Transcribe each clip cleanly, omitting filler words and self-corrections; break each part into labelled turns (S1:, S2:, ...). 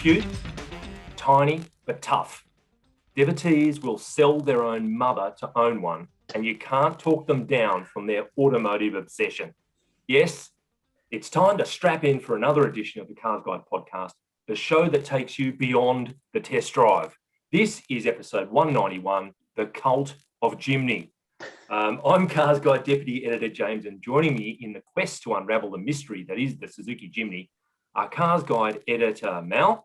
S1: Cute, tiny, but tough. Devotees will sell their own mother to own one, and you can't talk them down from their automotive obsession. Yes, it's time to strap in for another edition of the CarsGuide podcast, the show that takes you beyond the test drive. This is episode 191, The Cult of Jimny. I'm CarsGuide Deputy Editor James, and joining me in the quest to unravel the mystery that is the Suzuki Jimny are CarsGuide Editor Mal.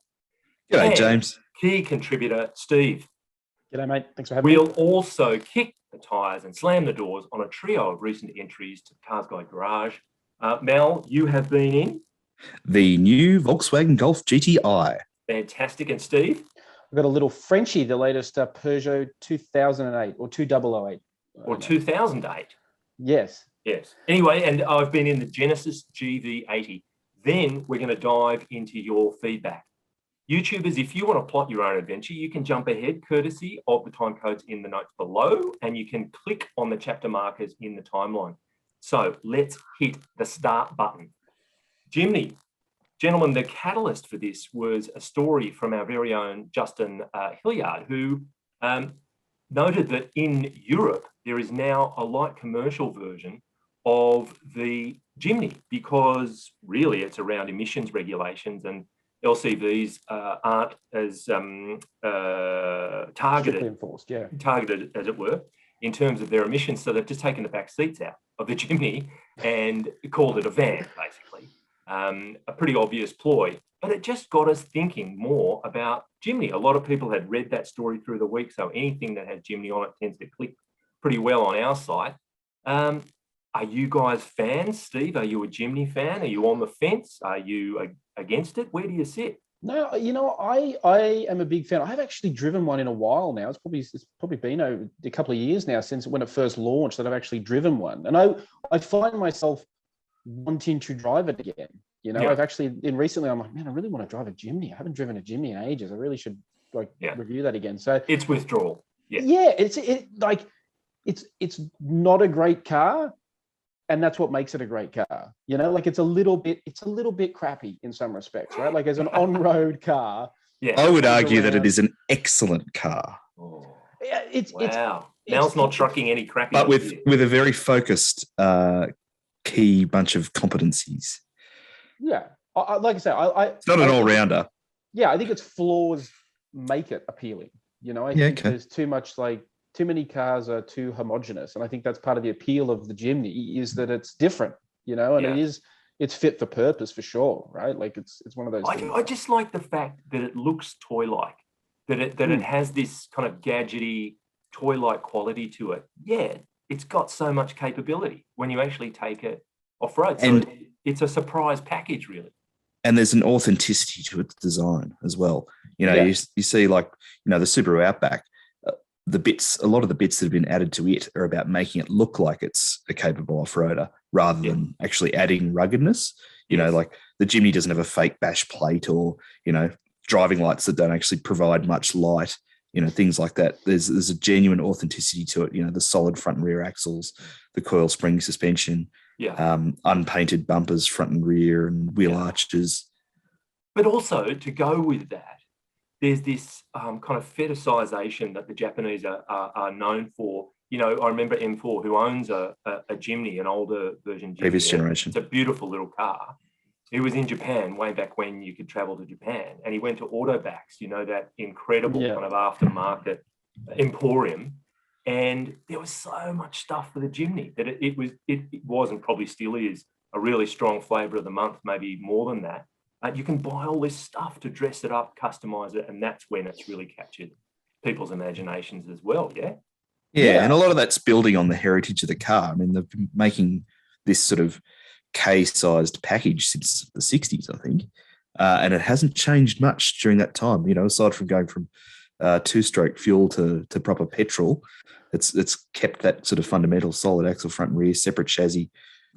S2: G'day, James.
S1: Key contributor Steve.
S3: G'day, mate. Thanks for having me.
S1: We'll also kick the tyres and slam the doors on a trio of recent entries to the CarsGuide Garage. Mel, you have been in
S2: the new Volkswagen Golf GTI.
S1: Fantastic. And Steve?
S3: I've got a little Frenchie, the latest Peugeot 2008 or 2008.
S1: Or 2008.
S3: Yes.
S1: Yes. Anyway, and I've been in the Genesis GV80. Then we're going to dive into your feedback. YouTubers, if you want to plot your own adventure, you can jump ahead courtesy of the time codes in the notes below, and you can click on the chapter markers in the timeline. So let's hit the start button. Jimny, gentlemen, the catalyst for this was a story from our very own Justin Hilliard, who noted that in Europe, there is now a light commercial version of the Jimny because really it's around emissions regulations and LCVs aren't as targeted as it were, in terms of their emissions. So they've just taken the back seats out of the Jimny and called it a van, basically. A pretty obvious ploy. But it just got us thinking more about Jimny. A lot of people had read that story through the week, so anything that has Jimny on it tends to click pretty well on our site. Are you guys fans? Steve, are you a Jimny fan? Are you on the fence? Are you against it? Where do you sit?
S3: No, you know, I am a big fan. I have actually driven one in a while now. It's probably been a couple of years now since when it first launched that I've actually driven one. And I find myself wanting to drive it again. You know, yeah. I've actually, recently I'm like, man, I really want to drive a Jimny. I haven't driven a Jimny in ages. I really should review that again. So
S1: it's withdrawal.
S3: Yeah, it's not a great car. And that's what makes it a great car. You know, like it's a little bit crappy in some respects, right? Like as an on-road car.
S2: Yeah. I would argue that it is an excellent car.
S1: Oh.
S3: Wow.
S1: Mel's not trucking any crappy.
S2: But with a very focused key bunch of competencies.
S3: Yeah. Like I say,
S2: it's not an all-rounder.
S3: Yeah, I think its flaws make it appealing. You know, I think there's too many cars are too homogenous. And I think that's part of the appeal of the Jimny is that it's different, you know, and it's fit for purpose for sure, right? Like it's one of those things.
S1: I just like the fact that it looks toy-like, that it has this kind of gadgety, toy-like quality to it. Yeah, it's got so much capability when you actually take it off-road. So it's a surprise package, really.
S2: And there's an authenticity to its design as well. You know, you see like, you know, the Subaru Outback, a lot of the bits that have been added to it are about making it look like it's a capable off-roader rather than actually adding ruggedness. You know, like the Jimny doesn't have a fake bash plate or, you know, driving lights that don't actually provide much light, you know, things like that. There's a genuine authenticity to it, you know, the solid front and rear axles, the coil spring suspension, unpainted bumpers front and rear and wheel arches.
S1: But also to go with that, there's this kind of fetishization that the Japanese are known for. You know, I remember M4, who owns a Jimny, an older version Jimny.
S2: Previous generation.
S1: It's a beautiful little car. He was in Japan way back when you could travel to Japan. And he went to Autobacks, you know, that incredible kind of aftermarket emporium. And there was so much stuff for the Jimny that it was and probably still is a really strong flavour of the month, maybe more than that. You can buy all this stuff to dress it up, customize it, and that's when it's really captured people's imaginations as well, yeah?
S2: Yeah, and a lot of that's building on the heritage of the car. I mean, they've been making this sort of K-sized package since the 60s, I think, and it hasn't changed much during that time, you know, aside from going from two-stroke fuel to proper petrol. It's kept that sort of fundamental solid axle front and rear, separate chassis,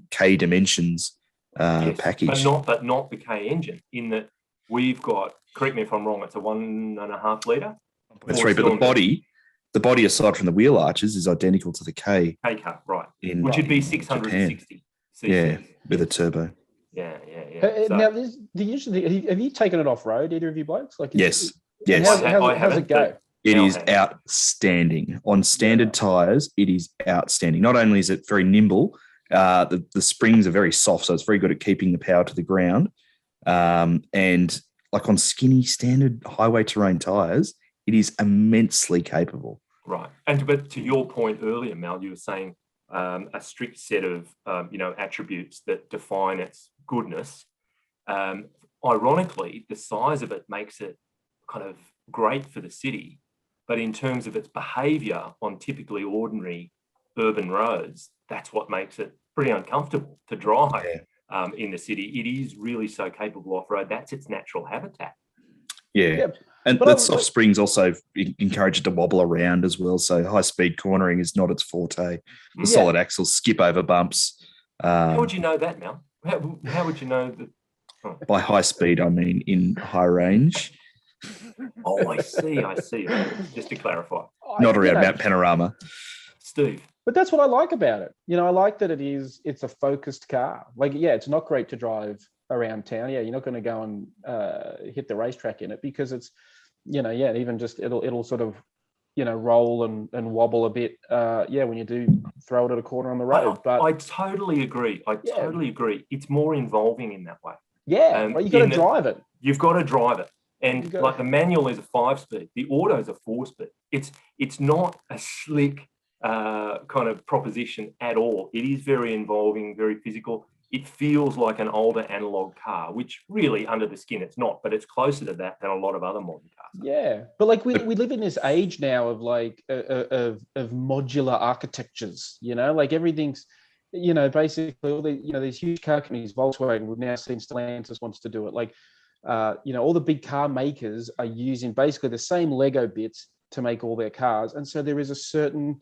S2: K dimensions, package,
S1: but not the K engine. In that we've got, correct me if I'm wrong, it's a 1.5 litre.
S2: 1.3, but the body aside from the wheel arches is identical to the K
S1: car, right? Which would be 660 cc.
S2: Yeah, with a turbo.
S1: Yeah. So,
S3: Now, have you taken it off road? Either of you blokes? Like,
S2: yes.
S3: How's it go?
S2: It is outstanding. On standard tires, it is outstanding. Not only is it very nimble, the springs are very soft, so it's very good at keeping the power to the ground. And like on skinny standard highway terrain tires, it is immensely capable.
S1: Right. But to your point earlier, Mel, you were saying a strict set of attributes that define its goodness. Ironically, the size of it makes it kind of great for the city, but in terms of its behaviour on typically ordinary urban roads, that's what makes it pretty uncomfortable to drive in the city. It is really so capable off-road. That's its natural habitat.
S2: Yeah. And the soft springs also encourage it to wobble around as well. So high-speed cornering is not its forte. The solid axles skip over bumps.
S1: How would you know that, Mel? How would you know that? Oh.
S2: By high speed, I mean in high range.
S1: Oh, I see. Just to clarify.
S2: Not around Mount Panorama.
S1: Steve.
S3: But that's what I like about it. I like that it's a focused car. Like, it's not great to drive around town. You're not going to go and hit the racetrack in it because it's, even just it'll sort of, roll and wobble a bit. When you do throw it at a corner on the road. But
S1: I totally agree. Totally agree. It's more involving in that way.
S3: Yeah, you got to drive it.
S1: You've got to drive it. And like the manual is a 5-speed, the auto is a 4-speed. It's not a slick kind of proposition at all. It is very involving, very physical. It feels like an older analog car, which really under the skin it's not, but it's closer to that than a lot of other modern cars.
S3: Yeah, but like we live in this age now of like of modular architectures. Like everything's. Basically all the, these huge car companies, Volkswagen, we've now seen Stellantis wants to do it. Like, all the big car makers are using basically the same Lego bits to make all their cars. And so there is a certain,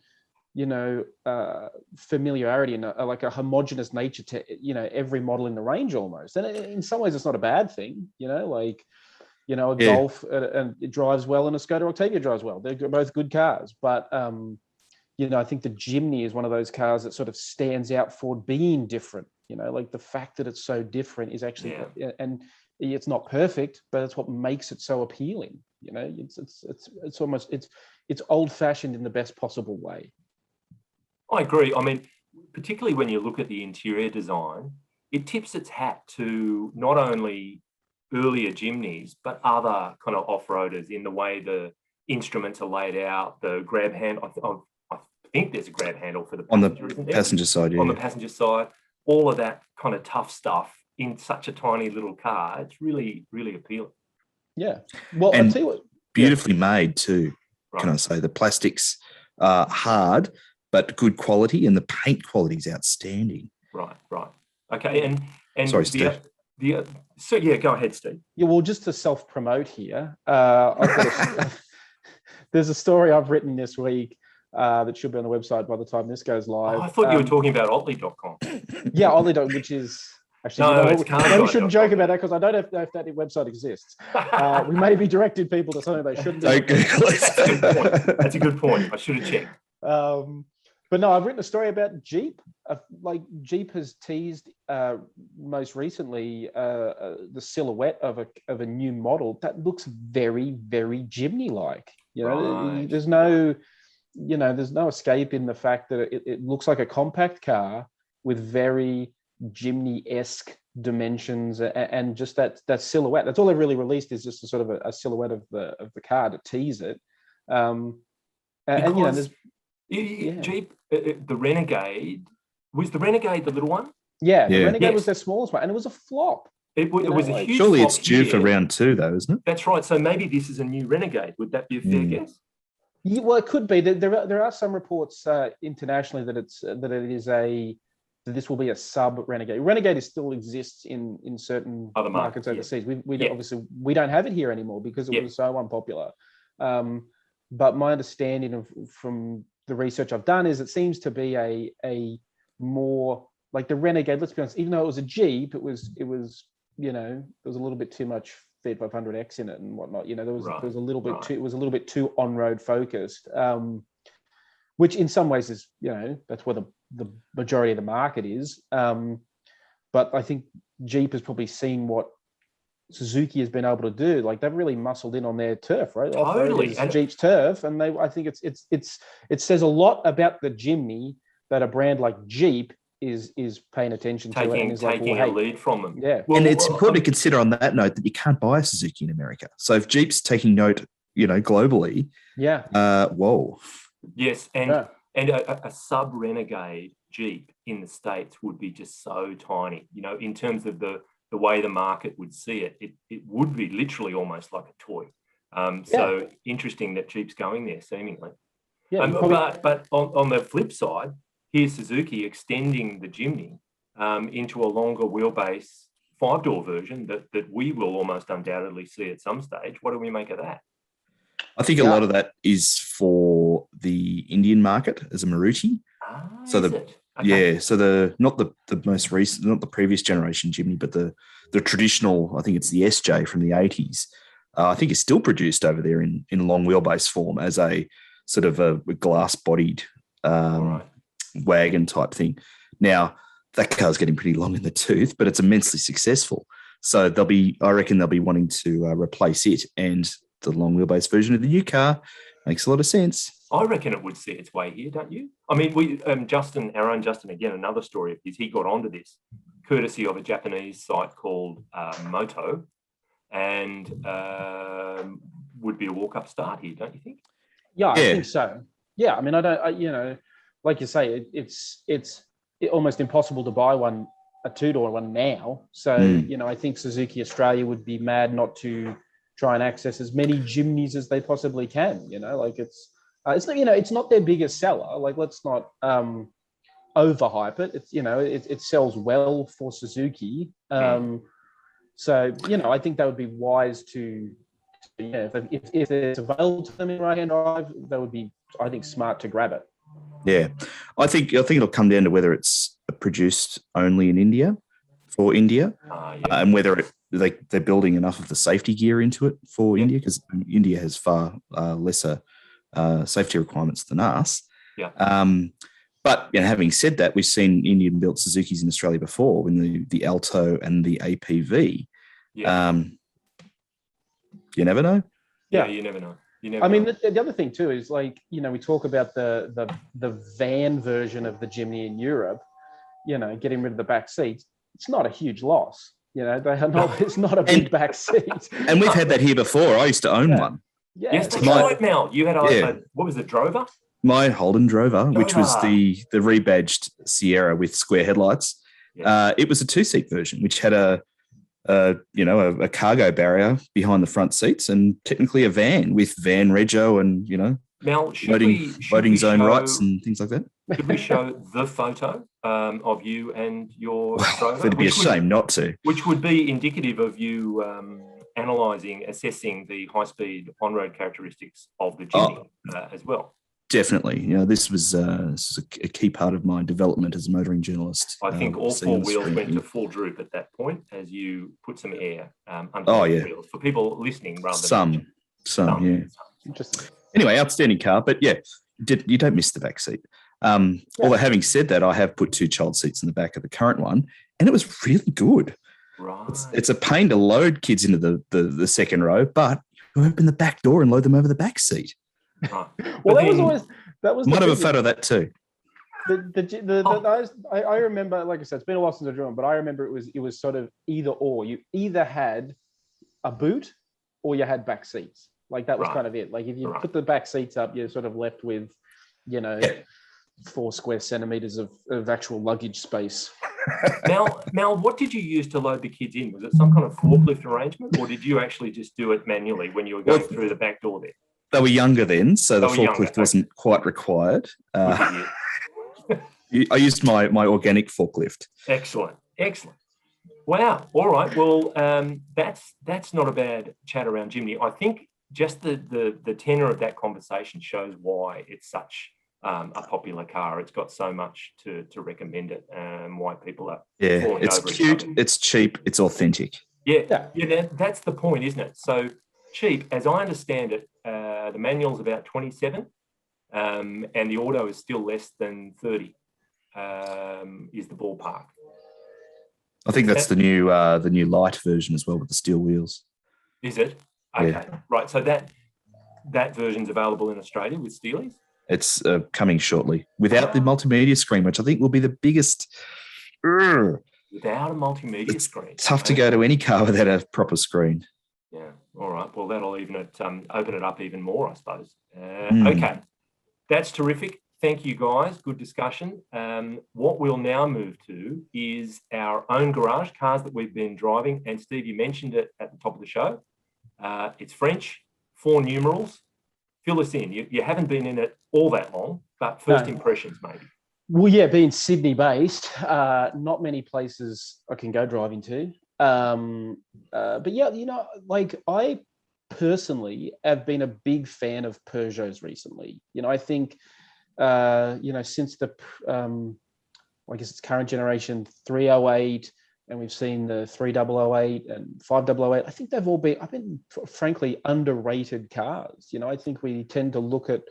S3: familiarity and like a homogenous nature to, every model in the range almost. And in some ways it's not a bad thing, a Golf and it drives well and a Skoda Octavia drives well. They're both good cars, but, I think the Jimny is one of those cars that sort of stands out for being different. Like the fact that it's so different is actually, and it's not perfect, but it's what makes it so appealing. It's almost it's old fashioned in the best possible way.
S1: I agree. I mean, particularly when you look at the interior design, it tips its hat to not only earlier Jimneys but other kind of off-roaders in the way the instruments are laid out, the grab handle. I think there's a grab handle for the passenger,
S2: on the passenger side.
S1: On the passenger side, all of that kind of tough stuff in such a tiny little car. It's really, really appealing.
S3: Yeah. Well,
S2: and
S3: I'll tell you what.
S2: Beautifully made too. Right. Can I say the plastics are hard but good quality, and the paint quality is outstanding.
S1: Right. Okay. And
S2: sorry, Steve.
S1: So go ahead, Steve.
S3: Yeah. Well, just to self-promote here, there's a story I've written this week. That should be on the website by the time this goes live.
S1: I thought you were talking about Ottley.com.
S3: Yeah, Otley.com, which is actually we shouldn't joke about that because I don't know if that website exists. We may be directing people to something they shouldn't be.
S1: That's a good point. I should have checked.
S3: But no, I've written a story about Jeep. Jeep has teased most recently the silhouette of a new model that looks very, very Jimny-like. There's no. There's no escape in the fact that it looks like a compact car with very Jimny-esque dimensions and just that silhouette. That's all they've really released is just a sort of a silhouette of the car to tease it.
S1: Jeep, the Renegade, was the Renegade the little one?
S3: Yeah, the Renegade was their smallest one, and it was a flop.
S1: It was a huge
S2: surely
S1: flop
S2: it's due for round 2 though, isn't it?
S1: That's right. So maybe this is a new Renegade. Would that be a fair guess?
S3: Yeah, well, it could be. There are some reports internationally that this will be a sub Renegade. Renegade still exists in certain other markets overseas. We obviously we don't have it here anymore because it was so unpopular. But my understanding from the research I've done is it seems to be a more like the Renegade. Let's be honest, even though it was a Jeep, it was there was a little bit too much Fiat 500X in it and whatnot. There was a little bit too. It was a little bit too on-road focused, which in some ways is that's where the majority of the market is. but I think Jeep has probably seen what Suzuki has been able to do. Like they've really muscled in on their turf, right?
S1: Totally.
S3: And Jeep's turf, and I think it says a lot about the Jimny that a brand like Jeep is paying attention to it and is
S1: taking a lead from them.
S3: Yeah,
S2: well, and it's important to consider on that note that you can't buy a Suzuki in America. So if Jeep's taking note, globally, whoa,
S1: yes, and a sub Renegade Jeep in the States would be just so tiny. In terms of the way the market would see it, it would be literally almost like a toy. So interesting that Jeep's going there, seemingly. Yeah, but on the flip side, here's Suzuki extending the Jimny into a longer wheelbase 5-door version that we will almost undoubtedly see at some stage. What do we make of that?
S2: I think a lot of that is for the Indian market as a Maruti. So not the most recent, not the previous generation Jimny, but the traditional. I think it's the SJ from the 80s. I think it's still produced over there in long wheelbase form as a sort of a glass bodied wagon type thing. Now that car's getting pretty long in the tooth, but it's immensely successful. So I reckon they'll be wanting to replace it, and the long wheelbase version of the new car makes a lot of sense.
S1: I reckon it would see its way here, don't you? I mean, our own Justin, again, another story of his, he got onto this courtesy of a Japanese site called Moto, and would be a walk-up start here, don't you think?
S3: Yeah, I think so. Yeah, I mean, like you say, it's almost impossible to buy a 2-door one now. So, I think Suzuki Australia would be mad not to try and access as many Jimnys as they possibly can. It's not their biggest seller. Like, let's not overhype it. It's it sells well for Suzuki. So I think that would be wise to if it's available to them in right-hand drive, that would be, I think, smart to grab it.
S2: Yeah, I think it'll come down to whether it's produced only in India for India, and whether they're building enough of the safety gear into it for India, because India has far lesser safety requirements than us.
S1: Yeah.
S2: But having said that, we've seen Indian-built Suzukis in Australia before, in the Alto and the APV. Yeah. You never know.
S1: Yeah, you never know.
S3: I mean, the other thing too is, like, we talk about the van version of the Jimny in Europe, getting rid of the back seats. It's not a huge loss. It's not a big back seat.
S2: And we've had that here before. I used to own one.
S1: Yeah. Yes, that's right, Mel. You had what was it, Drover?
S2: My Holden Drover, which was the rebadged Sierra with square headlights. Yeah. It was a 2-seat version, which had a cargo barrier behind the front seats, and technically a van with van rego and
S1: Mel,
S2: voting zone rights and things like that.
S1: Could we show the photo of you and your Drover?
S2: It'd be a shame not to.
S1: Which would be indicative of you assessing the high-speed on-road characteristics of the Jimny as well.
S2: Definitely. This was a key part of my development as a motoring journalist.
S1: I think all 4 wheels went to full droop at that point as you put some air under the wheels. For people listening rather than
S2: some, yeah.
S3: Interesting.
S2: Anyway, outstanding car, but you don't miss the back seat. Although having said that, I have put 2 child seats in the back of the current one, and it was really good.
S1: Right.
S2: It's a pain to load kids into the second row, but you open the back door and load them over the back seat.
S1: Right.
S3: Well, that was
S2: might have a photo of that too.
S3: I remember, like I said, it's been a while since I drove, but I remember it was sort of either or. You either had a boot or you had back seats. Like that was kind of it. Like if you put the back seats up, you're sort of left with 4 square centimeters of actual luggage space.
S1: Mel, what did you use to load the kids in? Was it some kind of forklift arrangement, or did you actually just do it manually when you were going through the back door there?
S2: They were younger then, so the forklift wasn't quite required. I used my organic forklift.
S1: Excellent. Wow. All right. Well, that's not a bad chat around Jimny. I think just the tenor of that conversation shows why it's such a popular car. It's got so much to recommend it, and why people are falling
S2: it's
S1: over
S2: cute, it's cheap, it's authentic.
S1: Yeah. That's the point, isn't it? So cheap, as I understand it, the manual's about 27, and the auto is still less than 30. Is the ballpark.
S2: I think that's the new light version as well with the steel wheels.
S1: Is it? Okay,
S2: Yeah.
S1: right. So that version's available in Australia with Steelies?
S2: It's coming shortly without the multimedia screen, which I think will be the biggest.
S1: Without a multimedia screen.
S2: Tough to go to any car without a proper screen.
S1: Yeah. All right. Well, that'll even open it up even more, I suppose. Okay. That's terrific. Thank you, guys. Good discussion. What we'll now move to is our own garage, cars that we've been driving. And Steve, you mentioned it at the top of the show. It's French, 4 numerals. Fill us in. You haven't been in it all that long, but first impressions maybe.
S3: Well, yeah, being Sydney based, not many places I can go driving to. But yeah, I personally have been a big fan of Peugeots recently. I think, since the, I guess it's current generation 308, and we've seen the 3008 and 5008. I think they've all been, frankly, underrated cars. I think we tend to look at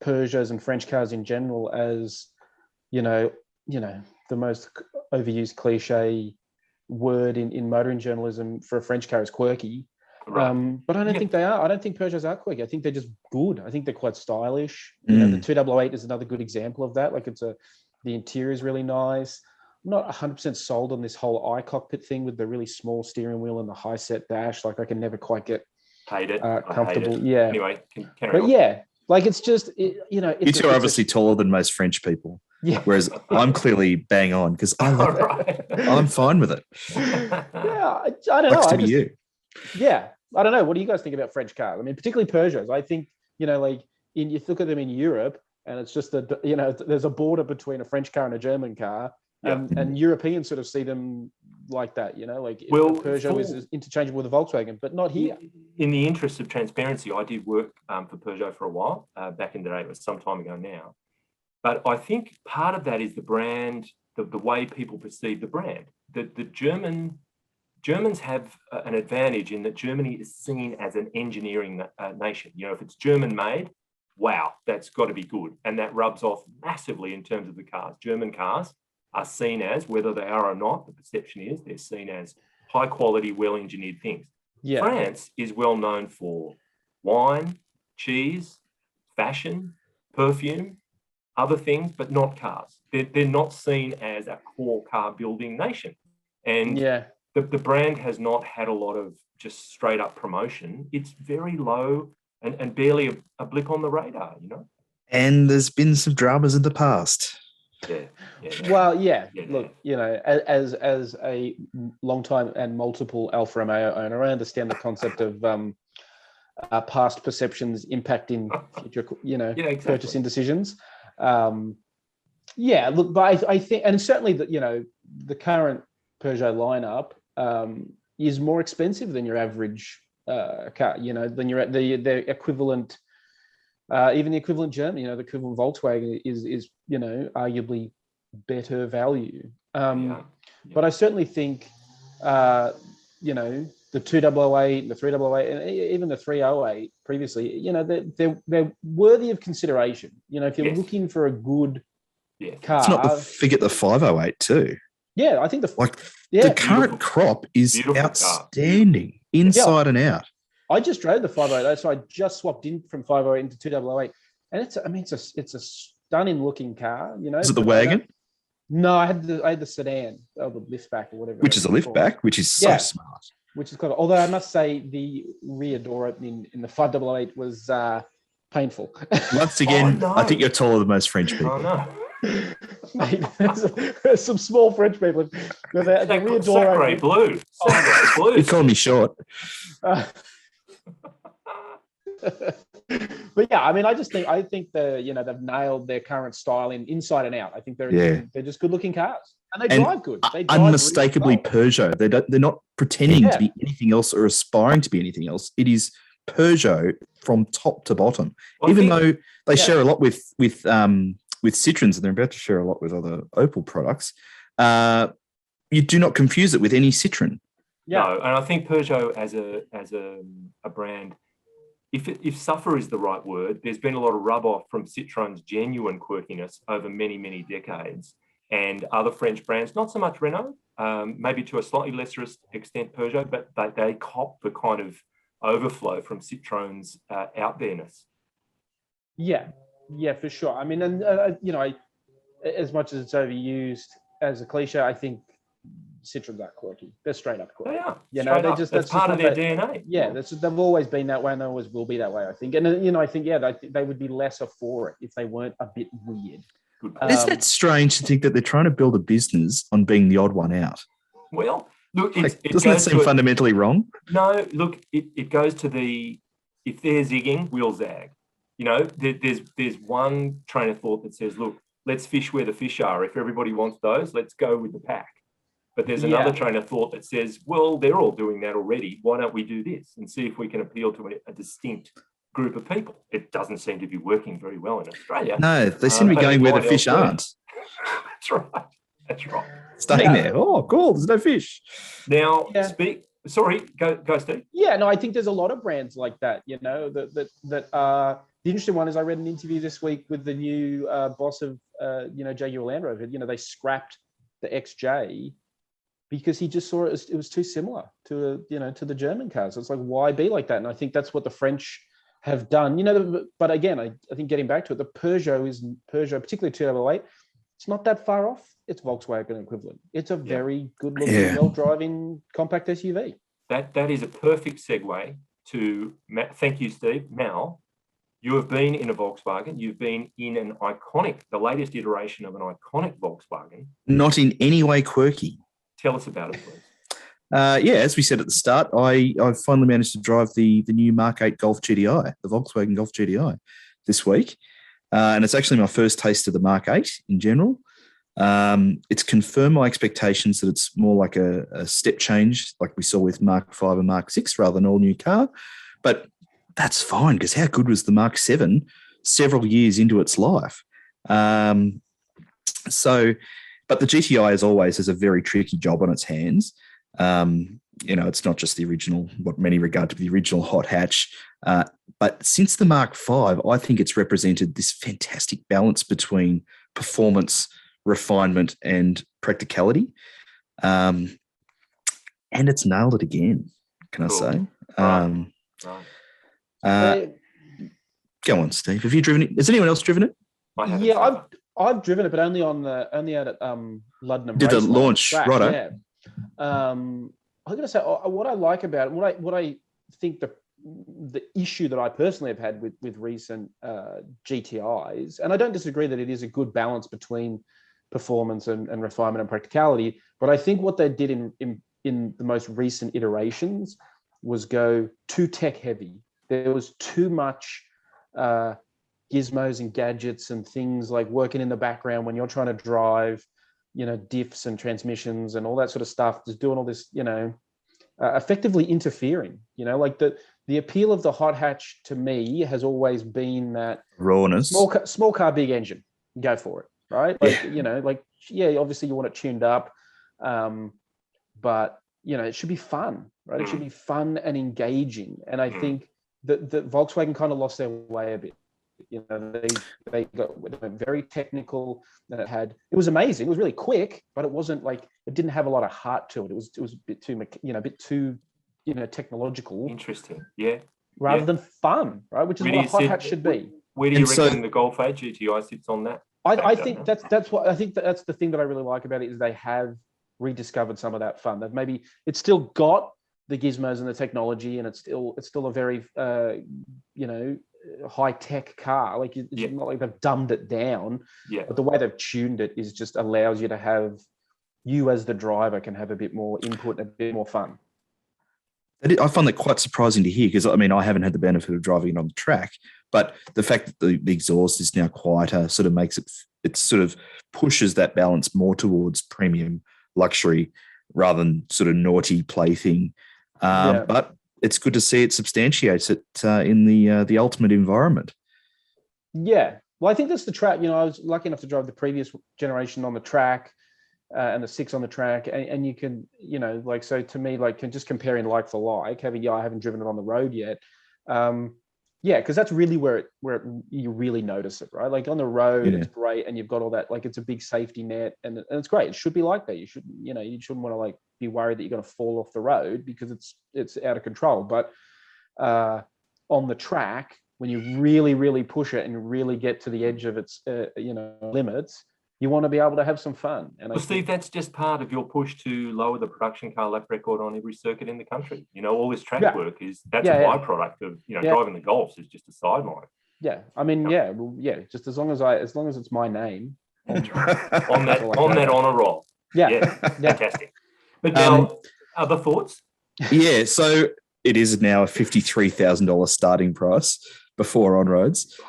S3: Peugeots and French cars in general as, the most overused cliche word in motoring journalism for a French car is quirky. Right. But I don't think they are. I don't think Peugeots are quirky. I think they're just good. I think they're quite stylish. The 2008 is another good example of that. Like the interior is really nice. I'm not 100% sold on this whole iCockpit thing with the really small steering wheel and the high set dash. Like I can never quite get comfortable. Hate it. Yeah.
S1: Anyway,
S3: it's just,
S2: you two are obviously taller than most French people.
S3: Yeah.
S2: Whereas I'm clearly bang on because I love it. I'm fine with it.
S3: Yeah. I don't know.
S2: To be you.
S3: Yeah. I don't know. What do you guys think about French cars? I mean, particularly Peugeots. I think, you look at them in Europe and it's just there's a border between a French car and a German car. And Europeans sort of see them like that, Peugeot is interchangeable with a Volkswagen, but not here.
S1: In the interest of transparency, I did work for Peugeot for a while, back in the day. It was some time ago now. But I think part of that is the brand, the way people perceive the brand. The Germans have an advantage in that Germany is seen as an engineering nation. If it's German-made, wow, that's got to be good. And that rubs off massively in terms of the cars. German cars are seen as, whether they are or not, the perception is they're seen as high quality, well-engineered things. Yeah. France is well known for wine, cheese, fashion, perfume, other things, but not cars. They're not seen as a core car building nation. And the brand has not had a lot of just straight up promotion. It's very low and barely a blip on the radar,
S2: And there's been some dramas in the past.
S3: Well, look, as a long time and multiple Alfa Romeo owner, I understand the concept of past perceptions impacting future, purchasing decisions. Look, but I think, and certainly the current Peugeot lineup is more expensive than your average car, than the equivalent. Even the equivalent German, the equivalent Volkswagen is arguably better value. But I certainly think, the 2008, the 3008, and even the 308 previously, they're worthy of consideration. If you're looking for a good car.
S2: Let's not forget the 508 too.
S3: Yeah, I think
S2: the current crop is outstanding inside and out.
S3: I just drove the 508, so I just swapped in from 508 into 2008, and it's a stunning looking car.
S2: Is it the wagon?
S3: No, I had the sedan, or the liftback or whatever.
S2: Which is a liftback, which is so smart.
S3: Which is clever. Although I must say the rear door opening in the 508 was painful.
S2: Once again, I think you're taller than most French people.
S1: Oh no.
S3: Mate, there's some small French people. The rear door
S1: opening. Blue.
S2: You call me short.
S3: But yeah, I mean, I think they've nailed their current style inside and out. I think they're just good looking cars, and they drive good. They drive
S2: unmistakably
S3: really well.
S2: Peugeot. They're not pretending to be anything else or aspiring to be anything else. It is Peugeot from top to bottom. Well, even though they share a lot with Citroens, and they're about to share a lot with other Opel products, you do not confuse it with any Citroen.
S1: Yeah. No, and I think Peugeot as a brand, if suffer is the right word, there's been a lot of rub off from Citroen's genuine quirkiness over many, many decades. and other French brands, not so much Renault, maybe to a slightly lesser extent Peugeot, but they cop the kind of overflow from Citroen's out there-ness.
S3: Yeah, for sure. I mean, and as much as it's overused as a cliche, I think Citroens are quirky. They're straight up quirky.
S1: They are. That's part of their DNA.
S3: Yeah, they've always been that way, and they always will be that way, I think. And I think they would be lesser for it if they weren't a bit weird.
S2: Isn't it strange to think that they're trying to build a business on being the odd one out?
S1: Well, look,
S2: doesn't it seem fundamentally wrong?
S1: No, look, it goes to if they're zigging, we'll zag. There's one train of thought that says, look, let's fish where the fish are. If everybody wants those, let's go with the pack. But there's another train of thought that says, well, they're all doing that already. Why don't we do this and see if we can appeal to a distinct group of people? It doesn't seem to be working very well in Australia.
S2: No, they seem to be going where the fish aren't.
S1: That's right.
S2: Staying there. Oh, cool. There's no fish.
S1: Now, Sorry, go, Steve.
S3: Yeah, no, I think there's a lot of brands like that. That are. The interesting one is I read an interview this week with the new boss of Jaguar Land Rover. They scrapped the XJ because he just saw it was too similar to the German cars. So it's like, why be like that? And I think that's what the French have done. But again, I think getting back to it, the Peugeot, particularly 208, it's not that far off. It's Volkswagen equivalent. It's a very good-looking, well-driving compact SUV.
S1: That is a perfect segue to thank you, Steve. Mal, you have been in a Volkswagen. You've been in the latest iteration of an iconic Volkswagen.
S2: Not in any way quirky.
S1: Tell us about it, please.
S2: As we said at the start, I finally managed to drive the new Mark 8 Golf GTI, the Volkswagen Golf GTI, this week. And it's actually my first taste of the Mark 8 in general. It's confirmed my expectations that it's more like a step change like we saw with Mark 5 and Mark 6 rather than all new car. But that's fine, because how good was the Mark 7 several years into its life? But the GTI, as always, has a very tricky job on its hands. It's not just the original, what many regard to be the original hot hatch. But since the Mark 5, I think it's represented this fantastic balance between performance, refinement, and practicality. And it's nailed it again, can I say? Go on, Steve. Have you driven it? Has anyone else driven it?
S3: I've driven it, but only out at Luddenham.
S2: Did the launch, right?
S3: Yeah. I'm going to say what I like about it, what I think the issue that I personally have had with recent GTIs, and I don't disagree that it is a good balance between performance and refinement and practicality, but I think what they did in the most recent iterations was go too tech heavy. There was too much gizmos and gadgets and things like working in the background when you're trying to drive, diffs and transmissions and all that sort of stuff, just doing all this, effectively interfering, like the appeal of the hot hatch to me has always been that
S2: rawness,
S3: small car, big engine, go for it. Right. Obviously you want it tuned up. But it should be fun, right? It should be fun and engaging. And I think that Volkswagen kind of lost their way a bit. They got very technical. It was amazing. It was really quick, but it wasn't like, it didn't have a lot of heart to it. It was a bit too, technological.
S1: Interesting. Yeah.
S3: Rather than fun, right? Which is what a hot hatch should be.
S1: Where do you reckon the Golf 8 GTI sits on that?
S3: I think that's the thing that I really like about it, is they have rediscovered some of that fun. That maybe it's still got the gizmos and the technology, and it's still a very high tech car. Like it's not like they've dumbed it down. Yeah. But the way they've tuned it is just allows you to have, you as the driver can have a bit more input and a bit more fun.
S2: I find that quite surprising to hear, because I haven't had the benefit of driving it on the track, but the fact that the exhaust is now quieter sort of makes it sort of pushes that balance more towards premium luxury rather than sort of naughty plaything. But it's good to see it substantiates it in the ultimate environment. Yeah.
S3: Well, I think that's the track. I was lucky enough to drive the previous generation on the track, and the 6 on the track, and you can, so to me, like just comparing like for like, I haven't driven it on the road yet. Yeah, because that's really where you really notice it, right? Like on the road, it's great, and you've got all that. Like it's a big safety net, and it's great. It should be like that. You shouldn't want to like be worried that you're going to fall off the road because it's out of control. But on the track, when you really, really push it and really get to the edge of its limits, you want to be able to have some fun. And
S1: well, Steve, that's just part of your push to lower the production car lap record on every circuit in the country. All this track work that's a byproduct of driving the Golfs is just a sideline.
S3: Yeah, I mean, just as long as it's my name
S1: on that honor roll.
S3: Yeah,
S1: fantastic. But now, other thoughts?
S2: Yeah, so it is now a $53,000 starting price before on-roads,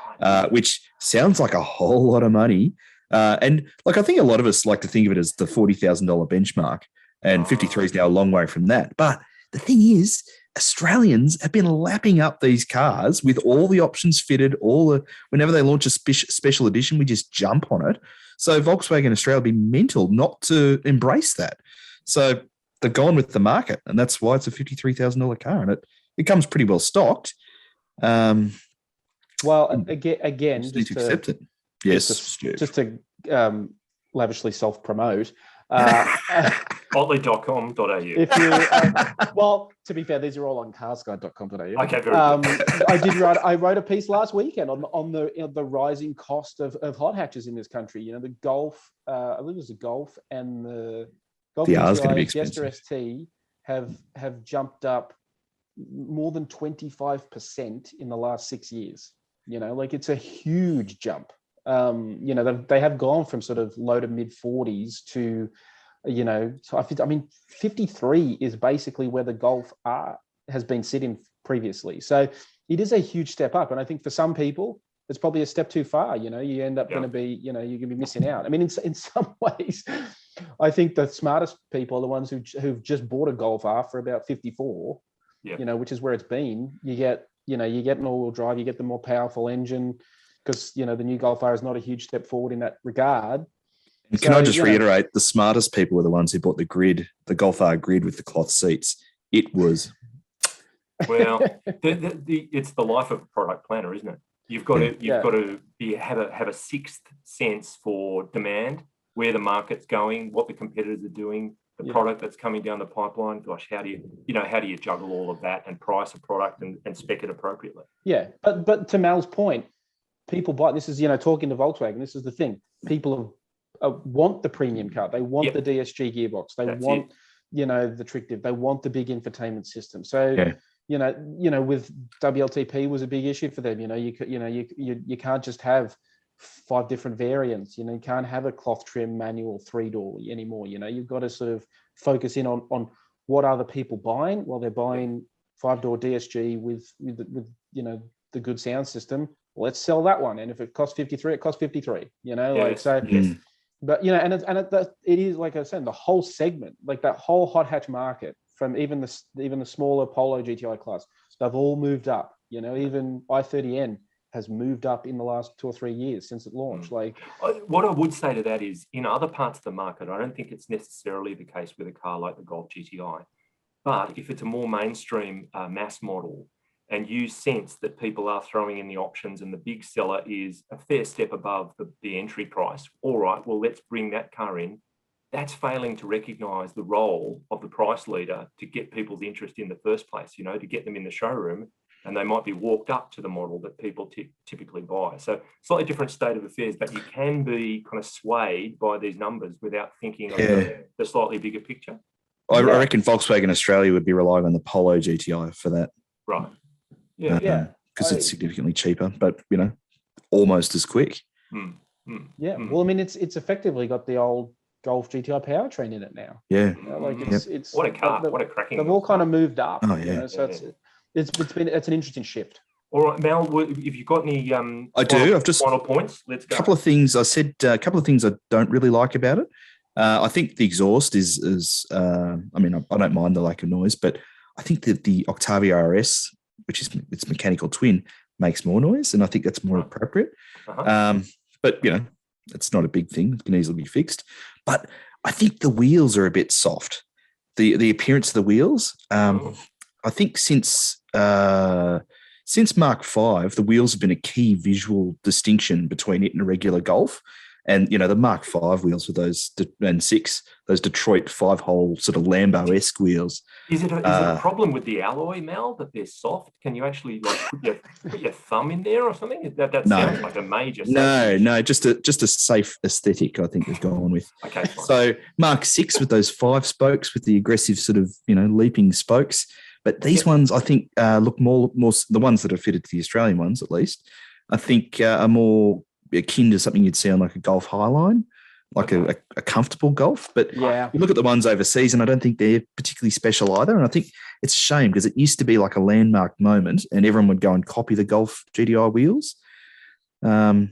S2: which sounds like a whole lot of money. And like I think a lot of us like to think of it as the $40,000 benchmark, and 53 is now a long way from that. But the thing is, Australians have been lapping up these cars with all the options fitted. Whenever they launch a special edition, we just jump on it. So Volkswagen Australia would be mental not to embrace that. So they've gone with the market, and that's why it's a $53,000 car, and it comes pretty well stocked.
S3: Well, again,
S2: just need to accept it. Yes,
S3: just to lavishly self-promote.
S1: Otley.com.au.
S3: If you, well, to be fair, these are all on CarsGuide.com.au.
S1: Okay, very good.
S3: I wrote a piece last weekend on the rising cost of hot hatches in this country. The Golf, I believe it was the Golf and the Golf
S2: GTI is going to be
S3: Fiesta
S2: expensive.
S3: ST have jumped up more than 25% in the last 6 years. Like it's a huge jump. They have gone from sort of low to mid 40s to, so I mean, 53 is basically where the Golf R has been sitting previously. So it is a huge step up. And I think for some people, it's probably a step too far. You end up going to be, you're going to be missing out. I mean, in some ways, I think the smartest people are the ones who've just bought a Golf R for about 54, which is where it's been. You get an all-wheel drive, you get the more powerful engine, because the new Golf R is not a huge step forward in that regard.
S2: And can I just reiterate, the smartest people were the ones who bought the Golf R grid with the cloth seats. It was.
S1: Well, it's the life of a product planner, isn't it? You've got to have a sixth sense for demand, where the market's going, what the competitors are doing, the product that's coming down the pipeline. Gosh, how do you juggle all of that and price a product and spec it appropriately? Yeah,
S3: but to Mal's point, people buy this is talking to Volkswagen. This is the thing. People want the premium car. They want the DSG gearbox. They want the trick diff. They want the big infotainment system. So with WLTP was a big issue for them. You can't just have 5 different variants. You can't have a cloth trim manual 3-door anymore. You've got to sort of focus in on what are the people buying. Well, they're buying 5-door DSG with the good sound system. Let's sell that one, and if it costs 53, it costs 53. But it is, like I said, the whole segment, like that whole hot hatch market, from even the smaller Polo GTI class, they've all moved up. Even i30N has moved up in the last 2 or 3 years since it launched. Like,
S1: what I would say to that is, in other parts of the market, I don't think it's necessarily the case with a car like the Golf GTI, but if it's a more mainstream mass model, and you sense that people are throwing in the options and the big seller is a fair step above the entry price, all right, well, let's bring that car in. That's failing to recognise the role of the price leader to get people's interest in the first place, to get them in the showroom, and they might be walked up to the model that people typically buy. So slightly different state of affairs, but you can be kind of swayed by these numbers without thinking of the slightly bigger picture.
S2: I reckon Volkswagen Australia would be relying on the Polo GTI for that.
S1: Right.
S2: Because it's significantly cheaper, but almost as quick.
S3: Well, I mean, it's effectively got the old Golf GTI powertrain in it now. It's
S1: what a car! What a cracking!
S3: They've all kind of moved up.
S2: So
S3: it's an interesting shift.
S1: All right, Mel, have you got any?
S2: I do. I've just
S1: final points. Let's go.
S2: A couple of things. I said a couple of things I don't really like about it. I think the exhaust is. I don't mind the lack of noise, but I think that the Octavia RS, which is its mechanical twin, makes more noise, and I think that's more appropriate. But it's not a big thing; it can easily be fixed. But I think the wheels are a bit soft. The appearance of the wheels. I think since since Mark V, the wheels have been a key visual distinction between it and a regular Golf. And, the Mark V wheels with those, and 6, those Detroit 5-hole sort of Lambo-esque wheels.
S1: Is it a problem with the alloy, Mel, that they're soft? Can you actually put your thumb in there or something? That sounds like a major safety
S2: No, just a safe aesthetic, I think they've gone with.
S1: Okay, fine.
S2: So Mark VI with those 5 spokes with the aggressive sort of, leaping spokes. But these ones, I think, look more the ones that are fitted to the Australian ones, at least, I think are more akin to something you'd see on like a Golf Highline, like a comfortable Golf. But you look at the ones overseas, and I don't think they're particularly special either. And I think it's a shame because it used to be like a landmark moment, and everyone would go and copy the Golf GTI wheels.
S3: They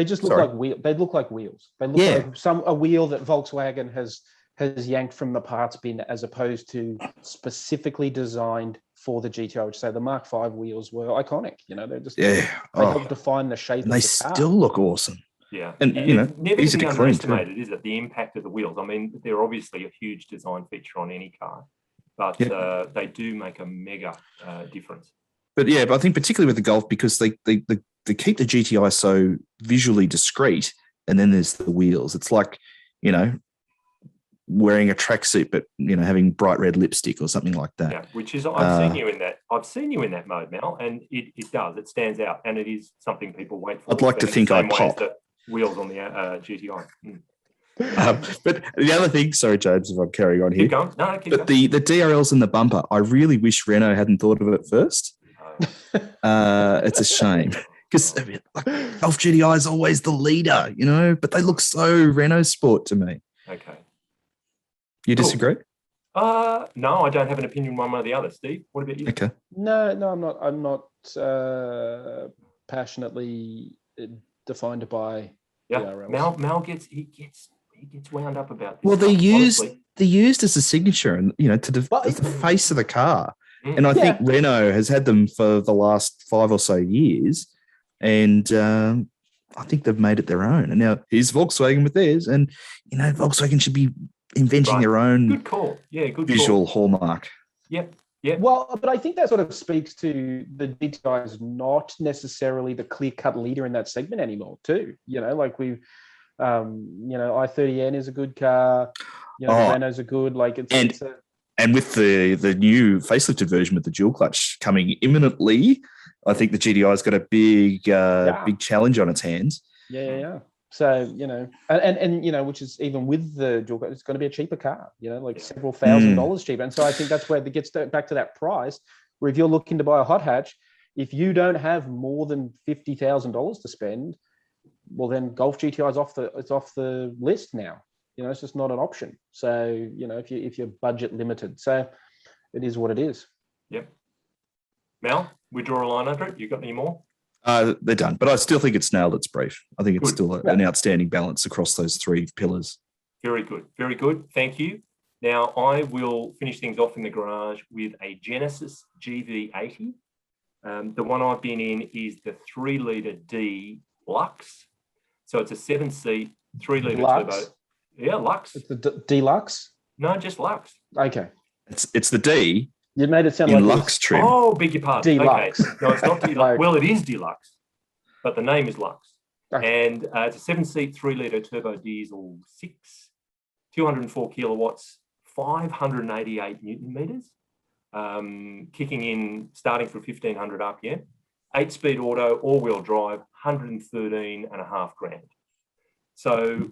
S3: just look like wheels. They look like wheels. They look like a wheel that Volkswagen has yanked from the parts bin, as opposed to specifically designed for the GTI, which say the Mark V wheels were iconic. They're just they help define the shape.
S2: And they still look awesome.
S1: Yeah,
S2: and
S1: never
S2: easy
S1: to be
S2: to clean too.
S1: underestimated, is it? The impact of the wheels. I mean, they're obviously a huge design feature on any car, but they do make a mega difference.
S2: But I think particularly with the Golf, because they keep the GTI so visually discreet, and then there's the wheels. It's like wearing a tracksuit, but having bright red lipstick or something like that.
S1: Yeah, which is I've seen you in that mode, Mel, and it stands out, and it is something people wait for.
S2: I'd like to think I pop
S1: wheels on the GTI.
S2: But the other thing, sorry, James, if I'm carrying on here.
S1: Keep going. No, keep going.
S2: The DRLs in the bumper, I really wish Renault hadn't thought of it first. It's a shame. Because Golf GTI is always the leader, but they look so Renault Sport to me.
S1: Okay.
S2: You disagree?
S1: No, I don't have an opinion one way or the other. Steve, what about you?
S2: Okay.
S3: No, I'm not passionately defined by DRLs.
S1: Mal gets wound up about this.
S2: Well, they're used as a signature, and as the face of the car. Mm. And I think Renault has had them for the last 5 or so years, and I think they've made it their own. And now here's Volkswagen with theirs, and Volkswagen should be inventing their own
S1: good call. Yeah, good
S2: visual
S1: call.
S2: hallmark.
S1: Yep. Yeah.
S3: Well, but I think that sort of speaks to the GTI is not necessarily the clear-cut leader in that segment anymore, too. Like we've, i30N is a good car. Renault's a good,
S2: and with the new facelifted version with the dual clutch coming imminently, I think the GTI's got a big challenge on its hands.
S3: Yeah. So, and which is even with the dual clutch, it's going to be a cheaper car, several $1,000s cheaper. And so I think that's where it gets back to that price, where if you're looking to buy a hot hatch, if you don't have more than $50,000 to spend, well, then Golf GTI is off the list now. It's just not an option. So, if you're budget limited, so it is what it is.
S1: Yep. Mel, we draw a line under it. You got any more?
S2: They're done, but I still think it's nailed its brief. I think it's still an outstanding balance across those 3 pillars.
S1: Very good. Very good. Thank you. Now, I will finish things off in the garage with a Genesis GV80. The one I've been in is the 3-litre D Lux. So it's a 7-seat, 3-litre turbo. Yeah, Lux.
S3: It's the Deluxe?
S1: No, just Lux.
S3: Okay.
S2: It's the D.
S3: You made it sound
S2: in
S3: like
S2: Lux trim.
S1: Oh, beg your pardon.
S3: Deluxe.
S1: Okay. No, it's not Deluxe. Well, it is Deluxe, but the name is Lux. Okay. And it's a 7-seat, 3-litre turbo diesel 6, 204 kilowatts, 588 Newton meters, kicking in, starting from 1,500 RPM, 8-speed auto, all-wheel drive, 113.5 grand. So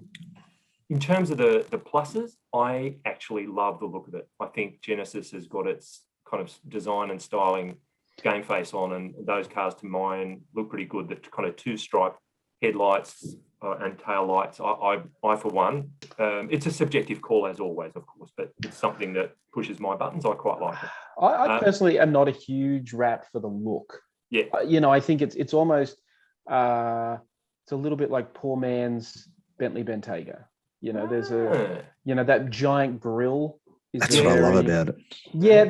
S1: in terms of the pluses, I actually love the look of it. I think Genesis has got its kind of design and styling game face on, and those cars to mine look pretty good. The kind of 2-stripe headlights and tail lights. I for one, it's a subjective call as always, of course, but it's something that pushes my buttons. I quite like it.
S3: I personally am not a huge rat for the look.
S1: Yeah,
S3: I think it's almost it's a little bit like poor man's Bentley Bentayga. There's that giant grille.
S2: That's what I love about it.
S3: Yeah,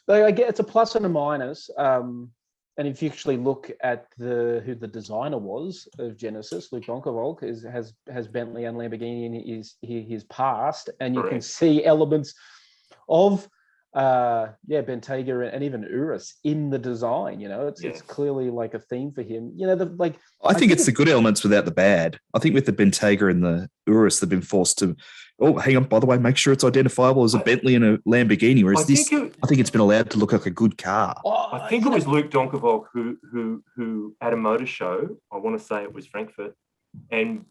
S3: I get it's a plus and a minus. And if you actually look at who the designer was of Genesis, Luc Donkervolk has Bentley and Lamborghini in his past, and you can see elements of Bentayga and even Urus in the design. You know, it's clearly like a theme for him. You know,
S2: I think it's the good elements without the bad. I think with the Bentayga and the Urus, they've been forced to. Oh, hang on. By the way, make sure it's identifiable as a Bentley and a Lamborghini. Whereas I think it's been allowed to look like a good car.
S1: I think it was Luke Donkevog who at a motor show. I want to say it was Frankfurt, and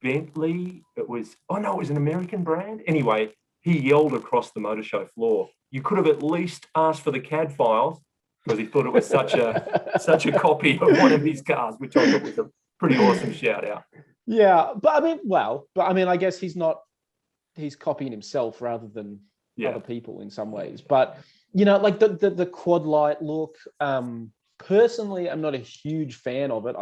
S1: Bentley. It was an American brand. Anyway, he yelled across the motor show floor, "You could have at least asked for the CAD files," because he thought it was such a copy of one of his cars, which I thought was a pretty awesome shout out.
S3: Yeah, but I mean, I guess he's copying himself rather than other people in some ways. But you know, like the quad light look. Personally, I'm not a huge fan of it.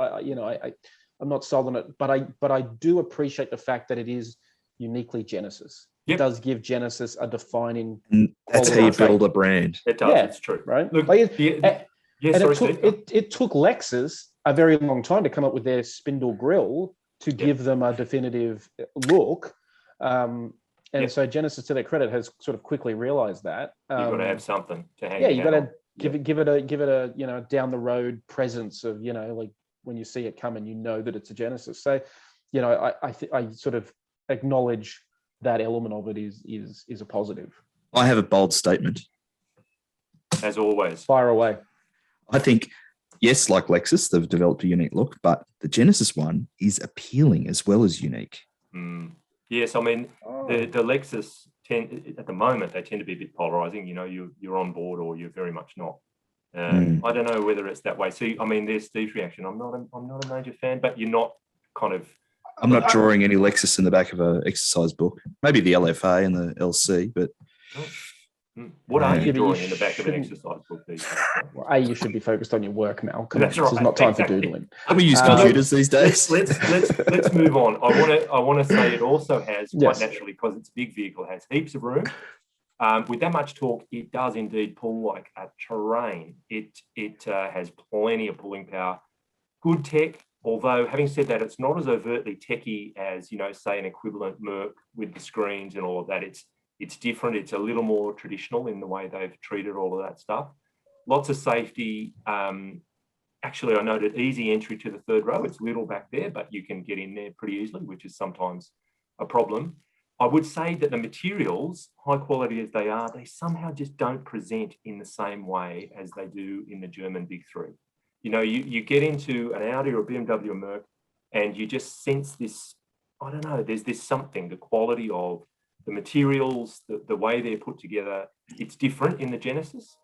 S3: I'm not sold on it, but I do appreciate the fact that it is uniquely Genesis. Yep. It does give Genesis a defining.
S2: That's how you build a brand.
S1: It does. It's true,
S3: right?
S1: Look,
S3: it took Lexus a very long time to come up with their spindle grille to give them a definitive look. So Genesis, to their credit, has sort of quickly realized that
S1: you've got to have something to hang.
S3: Yeah, you got to give it a down the road presence of, you know, like when you see it coming, you know that it's a Genesis. So, you know, I sort of acknowledge that element of it is a positive.
S2: I have a bold statement.
S1: As always.
S3: Fire away.
S2: I think, yes, like Lexus, they've developed a unique look, but the Genesis one is appealing as well as unique.
S1: Yes, I mean, the Lexus at the moment, they tend to be a bit polarizing. You know, you're on board or you're very much not. I don't know whether it's that way. So, I mean, there's Steve's reaction. I'm not a major fan, but you're not kind of.
S2: I'm not drawing any Lexus in the back of an exercise book. Maybe the LFA and the LC, but.
S1: What are you drawing in the back of an exercise book these days?
S3: Well, you should be focused on your work, Mal.
S1: That's right.
S3: This is not time for doodling.
S2: We use computers these days.
S1: Let's move on. I want to say it also has quite naturally, because it's a big vehicle, has heaps of room. With that much torque, it does indeed pull like a train. It has plenty of pulling power. Good tech. Although, having said that, it's not as overtly techy as, you know, say an equivalent Merc with the screens and all of that. It's different. It's a little more traditional in the way they've treated all of that stuff. Lots of safety. Actually, I noted easy entry to the third row. It's little back there, but you can get in there pretty easily, which is sometimes a problem. I would say that the materials, high quality as they are, they somehow just don't present in the same way as they do in the German Big Three. You know, you get into an Audi or a BMW or Merc, and you just sense this, I don't know, there's this something, the quality of the materials, the way they're put together, it's different in the Genesis.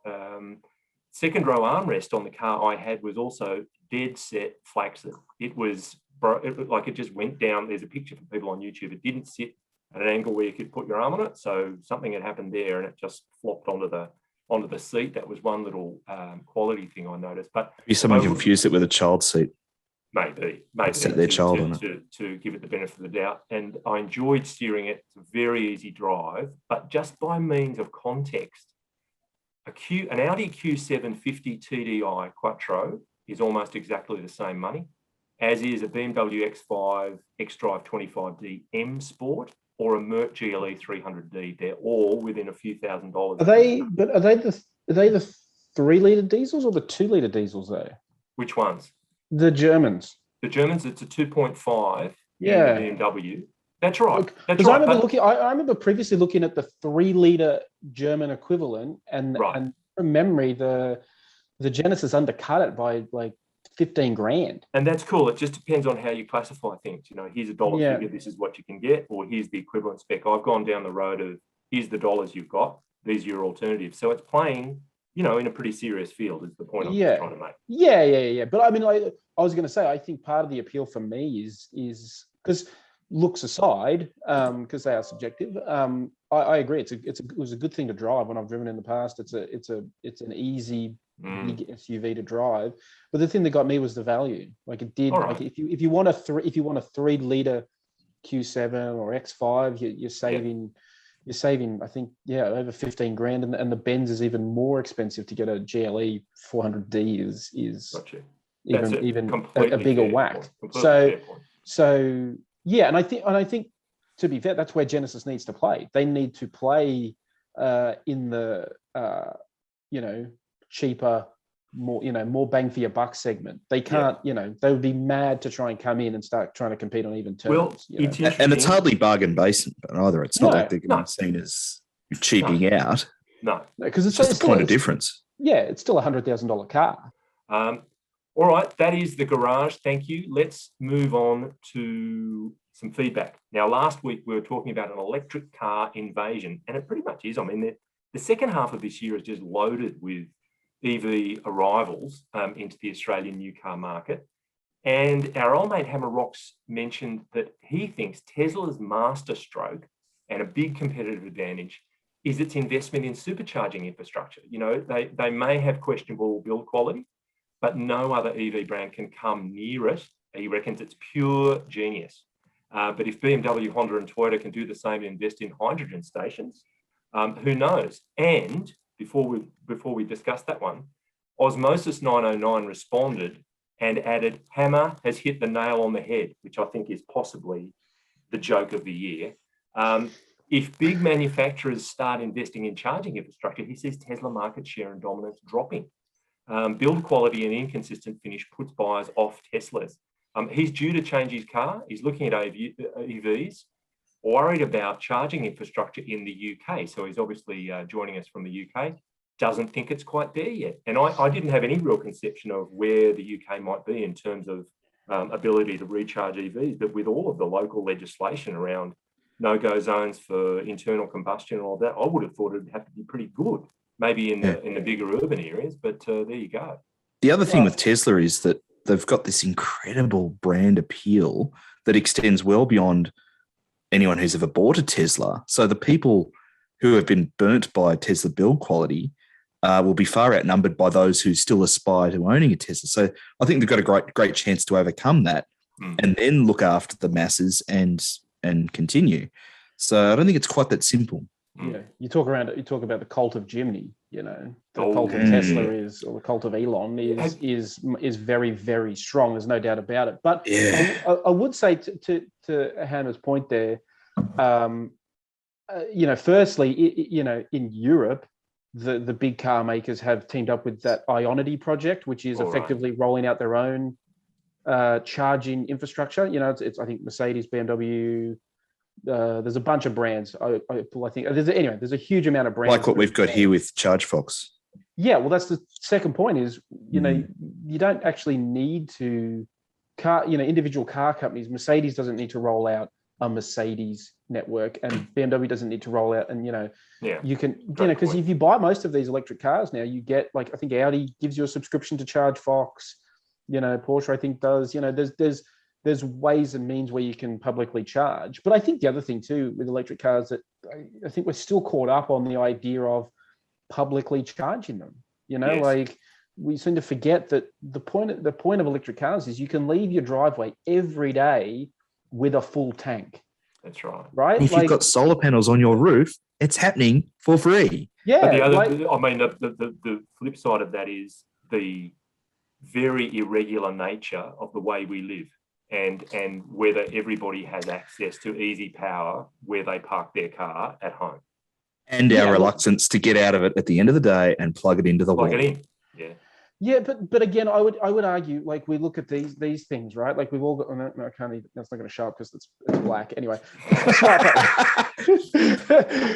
S1: Second row armrest on the car I had was also dead set flaxen. It was like it just went down. There's a picture for people on YouTube. It didn't sit at an angle where you could put your arm on it. So something had happened there and it just flopped onto the seat. That was one little quality thing I noticed. But
S2: maybe someone confused it with a child seat.
S1: Maybe
S2: set their child on it
S1: to give it the benefit of the doubt. And I enjoyed steering it. It's a very easy drive, but just by means of context, an Audi Q750 TDI Quattro is almost exactly the same money, as is a BMW X5 xDrive 25D M Sport or a Merc GLE 300D. They're all within a few $1,000s.
S3: Are they the 3-litre diesels or the 2-litre diesels though?
S1: Which ones?
S3: The Germans.
S1: It's a 2.5 BMW. That's right.
S3: Because I remember previously looking at the 3-litre German equivalent, and from memory, the Genesis undercut it by like 15 grand.
S1: And that's cool. It just depends on how you classify things. You know, here's a dollar figure, this is what you can get, or here's the equivalent spec. I've gone down the road of here's the dollars you've got, these are your alternatives. So it's playing, you know, in a pretty serious field is the point I'm trying to make. Yeah.
S3: But I mean, I was going to say, I think part of the appeal for me is because looks aside, because they are subjective. I agree. It was a good thing to drive when I've driven in the past. It's an easy big SUV to drive. But the thing that got me was the value. Like it did. Right. Like if you want a 3-litre Q7 or X5, you're saving. You're saving, I think, over 15 grand, and the Benz is even more expensive to get a GLE 400D is even a bigger whack. So yeah, and I think to be fair, that's where Genesis needs to play. They need to play in the cheaper, more bang for your buck segment. They can't, they would be mad to try and come in and start trying to compete on even terms.
S1: Well,
S3: it's
S2: and it's hardly bargain basement either. It's not like they're going to be seen as cheaping out.
S1: No,
S3: because it's
S2: just a point of difference.
S3: Yeah, it's still $100,000 car.
S1: All right, that is the garage. Thank you. Let's move on to some feedback. Now, last week we were talking about an electric car invasion, and it pretty much is. I mean, the second half of this year is just loaded with EV arrivals into the Australian new car market. And our old mate Hammer Rocks mentioned that he thinks Tesla's masterstroke and a big competitive advantage is its investment in supercharging infrastructure. They may have questionable build quality, but no other EV brand can come near it. He reckons it's pure genius. But if BMW, Honda and Toyota can do the same and invest in hydrogen stations, who knows? And before we discuss that one, Osmosis 909 responded and added, Hammer has hit the nail on the head, which I think is possibly the joke of the year. If big manufacturers start investing in charging infrastructure, he sees Tesla market share and dominance dropping. Build quality and inconsistent finish puts buyers off Teslas. He's due to change his car. He's looking at EVs, worried about charging infrastructure in the UK. So he's obviously joining us from the UK. Doesn't think it's quite there yet. And I didn't have any real conception of where the UK might be in terms of ability to recharge EVs. But with all of the local legislation around no-go zones for internal combustion and all that, I would have thought it'd have to be pretty good, maybe in the bigger urban areas. But there you go.
S2: The other thing with Tesla is that they've got this incredible brand appeal that extends well beyond anyone who's ever bought a Tesla. So the people who have been burnt by Tesla build quality will be far outnumbered by those who still aspire to owning a Tesla. So I think they've got a great chance to overcome that and then look after the masses and continue. So I don't think it's quite that simple.
S3: Yeah, you talk about the cult of Jimny. The cult of Tesla or the cult of Elon is very, very strong. There's no doubt about it. But I would say to Hannah's point there, firstly, in Europe, the big car makers have teamed up with that Ionity project, which is effectively rolling out their own charging infrastructure. It's I think Mercedes, BMW. There's a bunch of brands. I think there's a huge amount of brands.
S2: Like what we've got here with ChargeFox.
S3: Yeah, well, that's the second point is, you don't actually need to individual car companies. Mercedes doesn't need to roll out a Mercedes network, and BMW doesn't need to roll out. And you can, because if you buy most of these electric cars now, you get I think Audi gives you a subscription to ChargeFox. Porsche I think does. There's ways and means where you can publicly charge. But I think the other thing too with electric cars that I think we're still caught up on the idea of publicly charging them. Like we seem to forget that the point of electric cars is you can leave your driveway every day with a full tank.
S1: That's right.
S3: Right.
S2: If you've got solar panels on your roof, it's happening for free.
S3: Yeah.
S1: But the flip side of that is the very irregular nature of the way we live. And whether everybody has access to easy power where they park their car at home.
S2: And our reluctance to get out of it at the end of the day and plug it into the wall.
S1: Plug it in, yeah.
S3: Yeah, but again, I would argue, like we look at these things, right? Like we've all got, no, I can't even, that's not going to show up because it's black. Anyway, but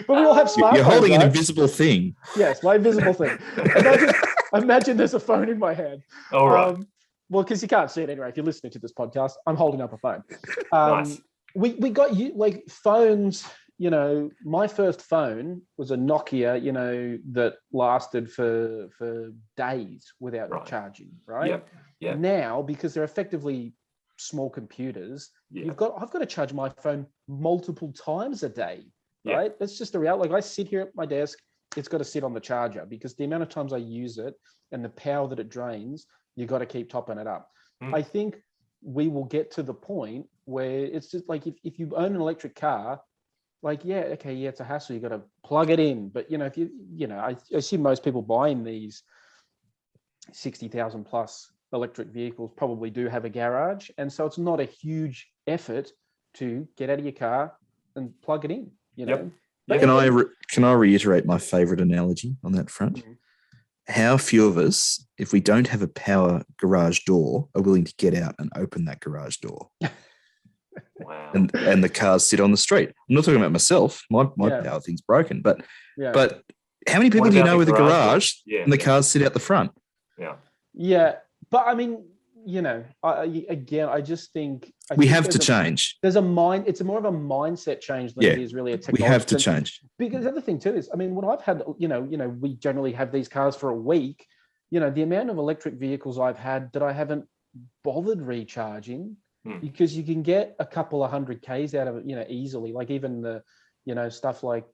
S3: we all have smartphones.
S2: You're holding an invisible thing.
S3: Yes, my invisible thing. Imagine there's a phone in my hand.
S1: All right.
S3: Well, because you can't see it anyway. If you're listening to this podcast, I'm holding up a phone.
S1: Nice.
S3: We got phones. My first phone was a Nokia. That lasted for days without charging. Right.
S1: Yeah.
S3: Now, because they're effectively small computers, I've got to charge my phone multiple times a day. Right. That's just the reality. Like I sit here at my desk, it's got to sit on the charger because the amount of times I use it and the power that it drains. You got to keep topping it up. I think we will get to the point where it's just like if you own an electric car, it's a hassle. You got to plug it in. But if I assume most people buying these 60,000 plus electric vehicles probably do have a garage, and so it's not a huge effort to get out of your car and plug it in.
S2: Can I reiterate my favourite analogy on that front?
S3: Mhm.
S2: How few of us, if we don't have a power garage door, are willing to get out and open that garage door?
S1: Wow.
S2: And the cars sit on the street. I'm not talking about myself. My power thing's broken, but how many people do you know with a garage and the cars sit out the front?
S3: Yeah, but I mean, I just think
S2: we have to change.
S3: There's it's more of a mindset change than it is really a technology.
S2: We have to change.
S3: Because the other thing too is, I mean, when I've had, we generally have these cars for a week. The amount of electric vehicles I've had that I haven't bothered recharging, because you can get a couple of 100 Ks out of it, easily. Like even the, stuff like,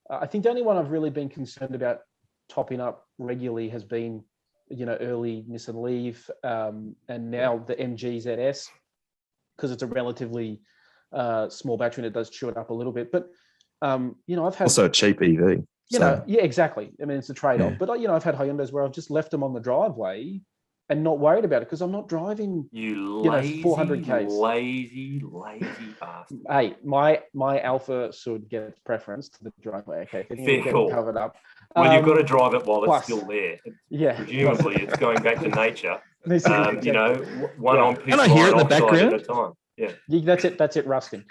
S3: I think the only one I've really been concerned about topping up regularly has been, early Nissan Leaf, and now the MG ZS, because it's a relatively small battery and it does chew it up a little bit. But, I've had
S2: also a cheap EV.
S3: Yeah, exactly. I mean, it's a trade-off. But, I've had Hyundais where I've just left them on the driveway and not worried about it because I'm not driving,
S1: lazy,
S3: 400 Ks.
S1: Lazy bastard.
S3: Hey, my Alpha should get preference to the driveway. Okay,
S1: fair call.
S3: Covered up.
S1: Well, you've got to drive it while it's still there.
S3: Yeah.
S1: Presumably, it's going back to nature. One on pitch.
S2: Can I hear it in the background?
S1: At a time. Yeah.
S3: That's it, rusting.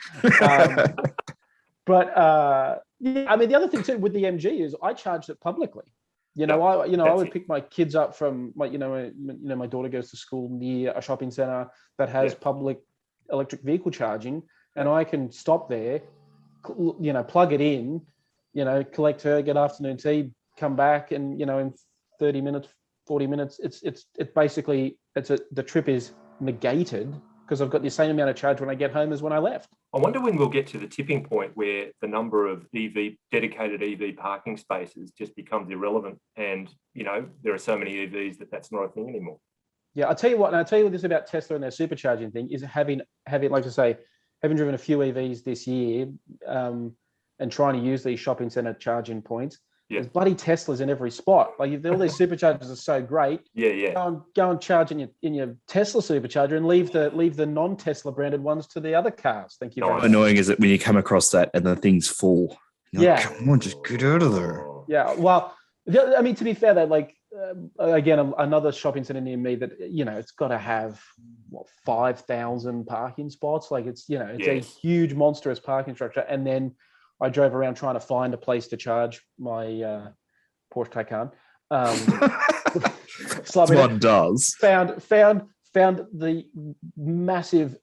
S3: But I mean, the other thing too with the MG is I charged it publicly. I would pick my kids up from my daughter goes to school near a shopping center that has public electric vehicle charging, and I can stop there, plug it in, collect her, get afternoon tea, come back, and in 30 minutes, 40 minutes, the trip is negated because I've got the same amount of charge when I get home as when I left.
S1: I wonder when we'll get to the tipping point where the number of dedicated EV parking spaces just becomes irrelevant, and there are so many EVs that's not a thing anymore.
S3: Yeah, I'll tell you what this about Tesla and their supercharging thing is having like I say, having driven a few EVs this year, and trying to use these shopping center charging points. There's bloody Teslas in every spot. Like all these superchargers are so great. Go and charge in your Tesla supercharger and leave the non-Tesla branded ones to the other cars. Thank you. Very much.
S2: Annoying is it when you come across that and the thing's full. Come on, just get out of there.
S3: Yeah. Well, I mean, to be fair, though, again, another shopping center near me that it's got to have 5,000 parking spots. Like it's a huge monstrous parking structure, and then I drove around trying to find a place to charge my Porsche Taycan.
S2: One does.
S3: Found the massive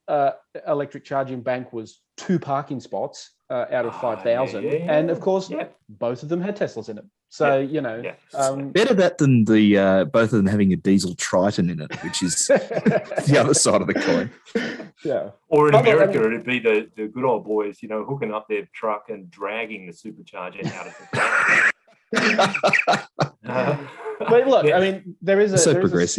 S3: electric charging bank was 2 parking spots out of 5,000, and of course, both of them had Teslas in it. So
S2: better that than the both of them having a diesel Triton in it, which is the other side of the coin.
S3: Yeah.
S1: Or in America, it'd be the good old boys, hooking up their truck and dragging the supercharger out of the car.
S3: But look, I mean, there is a serious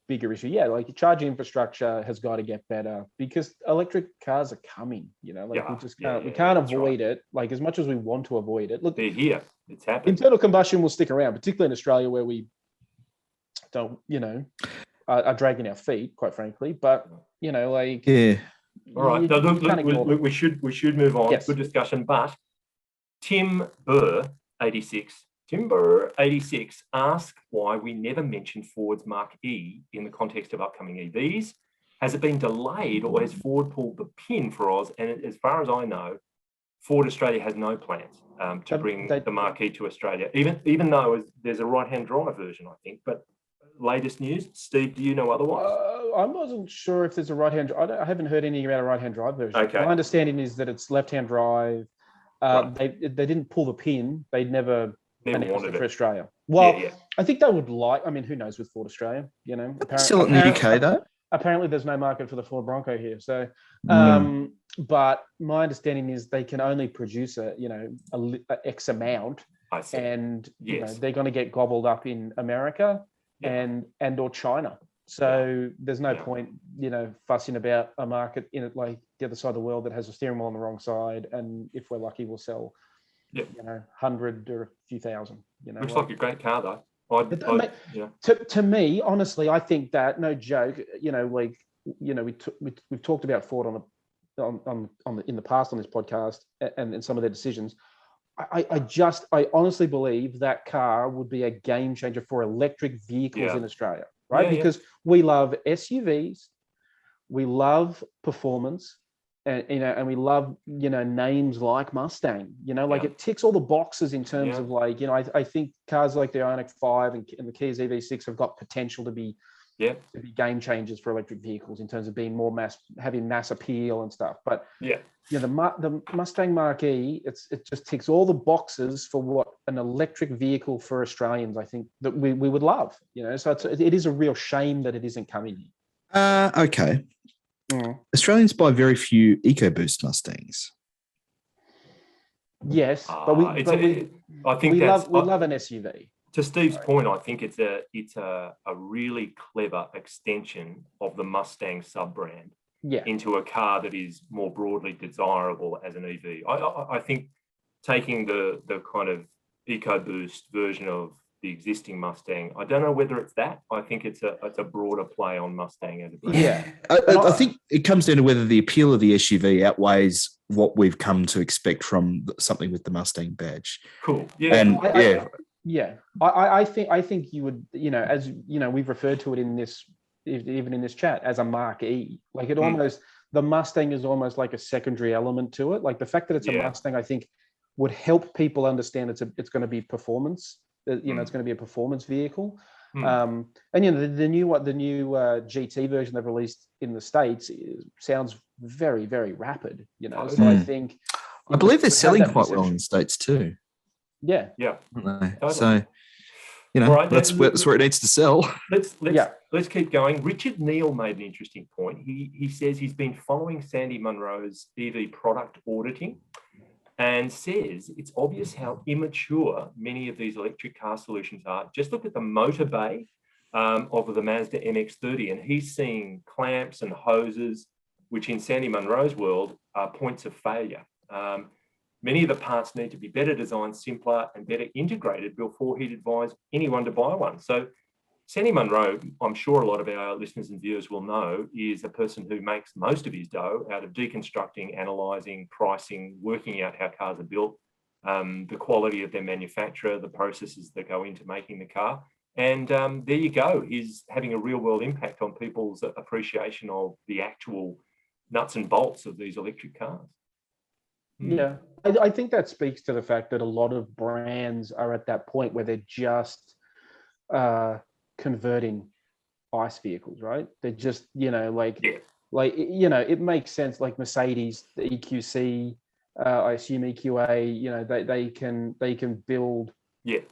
S3: bigger issue. Yeah, like charging infrastructure has got to get better because electric cars are coming. We just can't we can't avoid it. Like as much as we want to avoid it. Look,
S1: they're here. It's happening.
S3: Internal combustion will stick around, particularly in Australia where we don't, are dragging our feet, quite frankly. But All right.
S1: Look, we should move on. Yes. Good discussion, but Tim Burr 86 asked why we never mentioned Ford's Mark E in the context of upcoming EVs. Has it been delayed, or has Ford pulled the pin for Oz? And as far as I know, Ford Australia has no plans to bring the Mark E to Australia, even though there's a right-hand drive version, I think. But latest news, Steve, do you know otherwise?
S3: I wasn't sure if there's a right-hand. I haven't heard anything about a right-hand drive version.
S1: Okay.
S3: My understanding is that it's left-hand drive. Right. They didn't pull the pin. They'd never wanted it for Australia. Well, I think they would like. I mean, who knows with Ford Australia?
S2: Still in the UK though.
S3: Apparently, there's no market for the Ford Bronco here. So, but my understanding is they can only produce a X amount, and they're going to get gobbled up in America and or China. So there's no point, fussing about a market in it like the other side of the world that has a steering wheel on the wrong side. And if we're lucky, we'll sell, 100 or a few thousand.
S1: Looks like a great car, though.
S3: To me, honestly, I think that, no joke, we've talked about Ford on the in the past on this podcast and some of their decisions. I honestly believe that car would be a game changer for electric vehicles in Australia, right? Because we love SUVs, we love performance, and we love names like Mustang. Like it ticks all the boxes in terms of like I think cars like the Ioniq 5 and the Kia EV6 have got potential to be game changers for electric vehicles in terms of being more having mass appeal and stuff. But the Mustang Mach-E, it just ticks all the boxes for what an electric vehicle for Australians, I think, that we would love. So it is a real shame that it isn't coming here.
S2: Okay. Australians buy very few EcoBoost Mustangs.
S3: Yes, but we love an SUV.
S1: To Steve's point, I think it's a really clever extension of the Mustang sub-brand into a car that is more broadly desirable as an EV. I think taking the kind of EcoBoost version of the existing Mustang, I don't know whether it's that. I think it's a broader play on Mustang as a brand.
S2: Yeah, I think it comes down to whether the appeal of the SUV outweighs what we've come to expect from something with the Mustang badge.
S1: Cool. Yeah.
S2: And
S3: I think you would, as we've referred to it even in this chat as a Mach-E. Like it almost, the Mustang is almost like a secondary element to it. Like the fact that it's a Mustang, I think, would help people understand it's going to be performance. It's going to be a performance vehicle. And the new GT version they've released in the States sounds very, very rapid. So I think
S2: I believe they're selling quite well in the States too.
S1: Yeah.
S2: Totally. So, right, that's where it needs to sell.
S1: Let's keep going. Richard Neal made an interesting point. He says he's been following Sandy Munro's EV product auditing and says it's obvious how immature many of these electric car solutions are. Just look at the motor bay of the Mazda MX-30, and he's seeing clamps and hoses, which in Sandy Munro's world are points of failure. Many of the parts need to be better designed, simpler, and better integrated before he'd advise anyone to buy one. So Sandy Munro, I'm sure a lot of our listeners and viewers will know, is a person who makes most of his dough out of deconstructing, analysing, pricing, working out how cars are built, the quality of their manufacturer, the processes that go into making the car. And there you go. He's having a real-world impact on people's appreciation of the actual nuts and bolts of these electric cars.
S3: Yeah, I think that speaks to the fact that a lot of brands are at that point where they're just converting ICE vehicles, right? They're just, it makes sense. Like Mercedes, the EQC, I assume EQA, they can build. Yeah.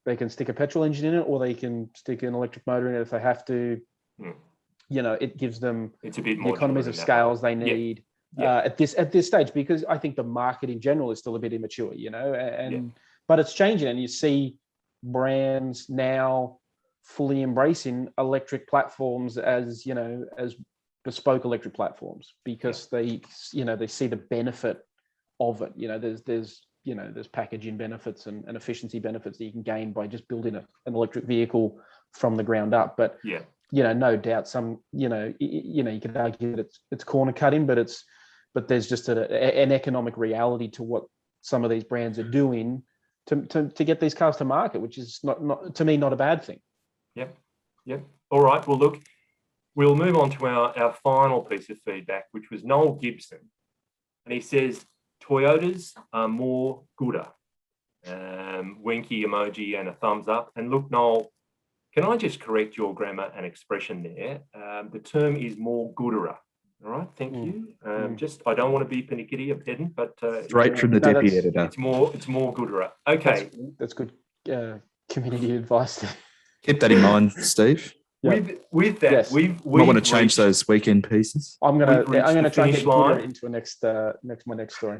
S3: They can stick a petrol engine in it, or they can stick an electric motor in it if they have to. It gives them the economies of scales they need. At this stage, because I think the market in general is still a bit immature, but it's changing, and you see brands now fully embracing electric platforms as bespoke electric platforms, because they see the benefit of it. There's packaging benefits and efficiency benefits that you can gain by just building an electric vehicle from the ground up. But no doubt some you could argue that it's corner cutting, but there's just an economic reality to what some of these brands are doing to get these cars to market, which is not to me not a bad thing.
S1: Yep. All right. Well, look, we'll move on to our final piece of feedback, which was Noel Gibson, and he says Toyotas are more gooder. Winky emoji and a thumbs up. And look, Noel, can I just correct your grammar and expression there? The term is more gooderer. All right, thank you. I don't want to be pernickety or pedant, but
S2: straight from the deputy editor.
S1: It's more gooderer. Okay,
S3: that's good community advice.
S2: Keep that in mind, Steve.
S1: With that, we
S2: might want to change those weekend pieces.
S3: I'm gonna try and get gooder into my next story.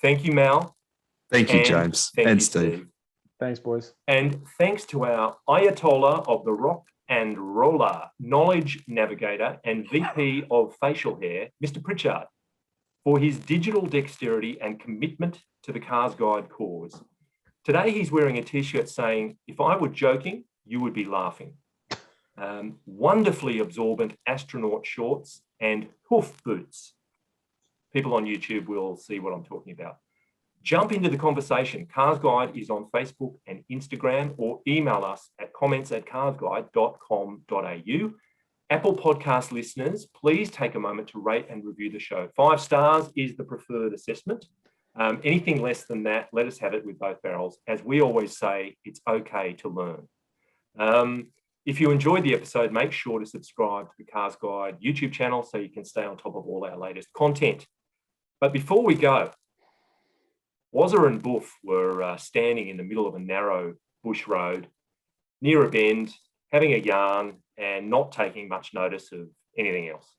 S1: Thank you, Mal.
S2: Thank you, James and Steve.
S3: Thanks, boys.
S1: And thanks to our Ayatollah of the Rock and Roller, Knowledge Navigator and VP of Facial Hair, Mr. Pritchard, for his digital dexterity and commitment to the CarsGuide cause. Today, he's wearing a T-shirt saying, "If I were joking, you would be laughing." wonderfully absorbent astronaut shorts, and hoof boots. People on YouTube will see what I'm talking about. Jump into the conversation. CarsGuide is on Facebook and Instagram, or email us at comments@carsguide.com.au. Apple Podcast listeners, please take a moment to rate and review the show. 5 stars is the preferred assessment. Anything less than that, let us have it with both barrels. As we always say, it's okay to learn. If you enjoyed the episode, make sure to subscribe to the CarsGuide YouTube channel so you can stay on top of all our latest content. But before we go, Wazza and Boof were standing in the middle of a narrow bush road near a bend, having a yarn and not taking much notice of anything else.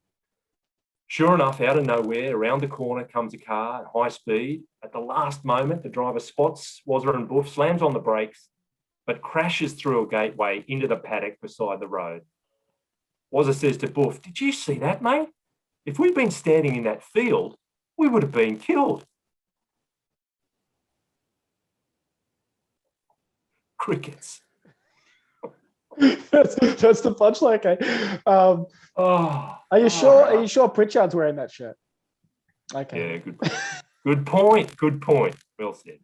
S1: Sure enough, out of nowhere, around the corner comes a car at high speed. At the last moment, the driver spots Wazza and Boof, slams on the brakes, but crashes through a gateway into the paddock beside the road. Wazza says to Boof, "Did you see that, mate? If we'd been standing in that field, we would have been killed." Crickets.
S3: That's the punchline. Okay. Are you sure? Are you sure Pritchard's wearing that shirt? Okay.
S1: Yeah, good point. Good point. Well said.